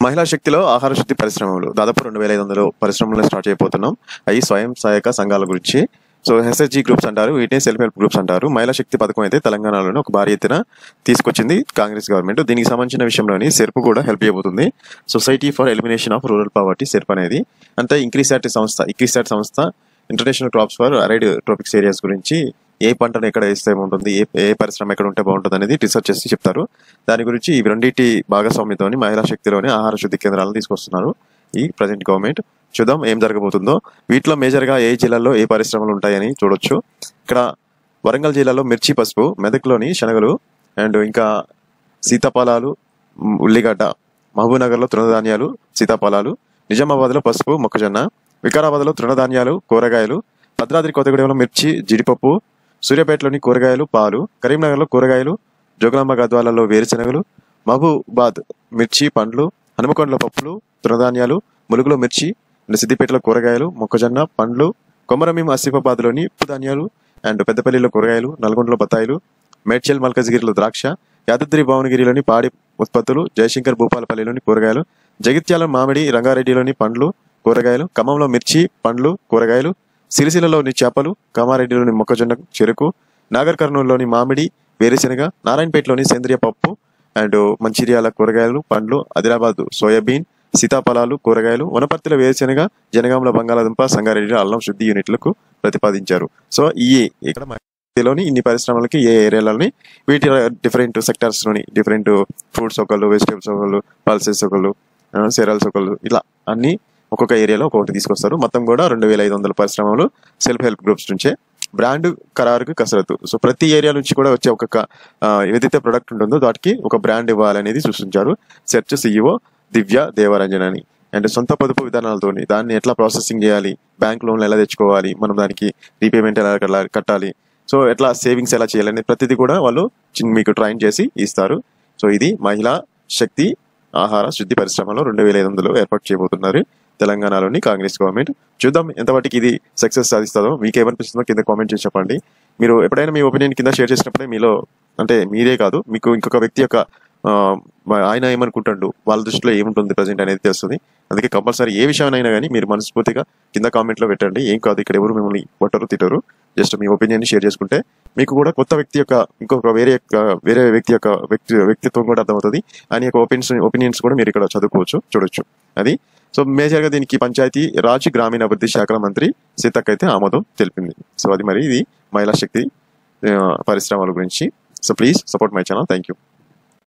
మహిళా శక్తిలో ఆహార శుద్ధి పరిశ్రమలు దాదాపు 2500 పరిశ్రమలను స్టార్ట్ చేయబోతున్నాం. అవి స్వయం సహాయక సంఘాల గురించి. సో ఎస్ఎస్జి గ్రూప్స్ అంటారు, వీటిని సెల్ఫ్ హెల్ప్ గ్రూప్స్ అంటారు. మహిళా శక్తి పథకం అయితే తెలంగాణలోనే ఒక భారీ ఎత్తున తీసుకొచ్చింది కాంగ్రెస్ గవర్నమెంట్. దీనికి సంబంధించిన విషయంలోని సెర్ప్ కూడా హెల్ప్ చేయబోతుంది. Society for elimination of rural poverty SERP అనేది అంటే ఇక్రిసాట్ సంస్థ international crops for arrayed ట్రోపిక్స్ areas గురించి ఏ పంటను ఎక్కడ వేస్తే బాగుంటుంది, ఏ పరిశ్రమ ఎక్కడ ఉంటే బాగుంటుంది అనేది రీసెర్చ్ చేసి చెప్తారు. దాని గురించి ఈ రెండింటి భాగస్వామ్యంతోని మహిళా శక్తిలోని ఆహార శుద్ధి కేంద్రాలను తీసుకొస్తున్నారు ఈ ప్రజెంట్ గవర్నమెంట్. చూద్దాం ఏం జరగబోతుందో. వీటిలో మేజర్గా ఏ జిల్లాల్లో ఏ పరిశ్రమలు ఉంటాయని చూడొచ్చు. ఇక్కడ వరంగల్ జిల్లాలో మిర్చి, పసుపు, మెదక్లోని శనగలు అండ్ ఇంకా సీతాఫలాలు, ఉల్లిగడ్డ, మహబూబ్నగర్లో తృణధాన్యాలు, సీతాఫలాలు, నిజామాబాద్లో పసుపు, మొక్కజొన్న, వికారాబాద్లో తృణధాన్యాలు, కూరగాయలు, భద్రాద్రి కొత్తగూడెంలో మిర్చి, జీడిపప్పు, సూర్యాపేటలోని కూరగాయలు, పాలు, కరీంనగర్లో కూరగాయలు, జోగులాంబ గద్వాలలో వేరుశనగలు, మహబూబాద్ మిర్చి, పండ్లు, హనుమకొండలో పప్పులు, తృణధాన్యాలు, ములుగులో మిర్చి, సిద్దిపేటలో కూరగాయలు, మొక్కజొన్న, పండ్లు, కొమరమీం ఆసిఫాబాద్లోని ఉప్పు ధాన్యాలు అండ్ పెద్దపల్లిలో కూరగాయలు, నల్గొండలో బత్తాయిలు, మేడ్చల్ మల్కజ్గిరిలో ద్రాక్ష, యాదాద్రి భువనగిరిలోని పాడి ఉత్పత్తులు, జయశంకర్ భూపాలపల్లిలోని కూరగాయలు, జగిత్యాల మామిడి, రంగారెడ్డిలోని పండ్లు, కూరగాయలు, ఖమ్మంలో మిర్చి, పండ్లు, కూరగాయలు, సిరిసిల్లలోని చేపలు, కామారెడ్డిలోని మొక్కజొన్న, చెరుకు, నాగర్ కర్నూలులోని మామిడి, వేరుశెనగ, నారాయణపేటలోని సేంద్రియ పప్పు అండ్ మంచిర్యాల కూరగాయలు, పండ్లు, ఆదిలాబాద్ సోయాబీన్, సీతాఫలాలు, కూరగాయలు, వనపర్తిలో వేరుశెనగ, జనగాంలో బంగాళాదుంప, సంగారెడ్డిలో అల్లం శుద్ధి యూనిట్లకు ప్రతిపాదించారు. సో ఇక్కడ లోని ఇన్ని పరిశ్రమలకి ఏ ఏరియాలని వీటి డిఫరెంట్ సెక్టార్స్ లోని డిఫరెంట్ ఫ్రూట్స్ ఒకళ్ళు, వెజిటేబుల్స్ ఒకళ్ళు, పల్సెస్ ఒకళ్ళు, సెరల్స్ ఒకళ్ళు, ఇలా అన్ని ఒక్కొక్క ఏరియాలో ఒక్కొక్కటి తీసుకొస్తారు. మొత్తం కూడా 2500 పరిశ్రమలు సెల్ఫ్ హెల్ప్ గ్రూప్స్ నుంచే. బ్రాండ్ ఖరారుకు కసరత్తు. సో ప్రతి ఏరియా నుంచి కూడా వచ్చే ఒక్కొక్క ఏదైతే ప్రొడక్ట్ ఉంటుందో వాటికి ఒక బ్రాండ్ ఇవ్వాలనేది సూచించారు సెర్చ్ CEO దివ్య దేవరంజన్ అని. అండ్ సొంత పొదుపు విధానాలతోని దాన్ని ఎట్లా ప్రాసెసింగ్ చేయాలి, బ్యాంక్ లోన్లు ఎలా తెచ్చుకోవాలి, మనం దానికి రీపేమెంట్ ఎలా కట్టాలి, సో ఎట్లా సేవింగ్స్ ఎలా చేయాలని ప్రతిదీ కూడా వాళ్ళు మీకు ట్రైన్ చేసి ఇస్తారు. సో ఇది మహిళా శక్తి ఆహార శుద్ధి పరిశ్రమలో 2500 ఏర్పాటు చేయబోతున్నారు తెలంగాణలోని కాంగ్రెస్ గవర్నమెంట్. చూద్దాం ఎంతవాటికి ఇది సక్సెస్ సాధిస్తుందో. మీకు ఏమనిపిస్తుందో కింద కామెంట్ చేసి చెప్పండి. మీరు ఎప్పుడైనా మీ ఒపీనియన్ కింద షేర్ చేసినప్పుడే మీలో అంటే మీరే కాదు, మీకు ఇంకొక వ్యక్తి యొక్క ఆయన ఏమనుకుంటాడు, వాళ్ళ దృష్టిలో ఏముంటుంది ప్రజెంట్ అనేది తెలుస్తుంది. అందుకే కంపల్సరీ ఏ విషయానైనా కానీ మీరు మనస్ఫూర్తిగా కింద కామెంట్లో పెట్టండి. ఏం కాదు, ఇక్కడ ఎవరు మిమ్మల్ని కొట్టరు, తిట్టరు. జస్ట్ మీ ఒపీనియన్ షేర్ చేసుకుంటే మీకు కూడా కొత్త వ్యక్తి యొక్క ఇంకొక వేరే వ్యక్తి యొక్క వ్యక్తిత్వం కూడా అర్థమవుతుంది. ఆయన యొక్క ఒపీనియన్స్ కూడా మీరు ఇక్కడ చదువుకోవచ్చు, చూడొచ్చు. అది సో మేజర్గా దీనికి పంచాయతీ రాజ్ గ్రామీణాభివృద్ధి శాఖల మంత్రి సీతక్క అయితే ఆమోదం తెలిపింది. సో అది మరి ఇది మహిళా శక్తి పరిశ్రమల గురించి. So please support my channel. Thank you.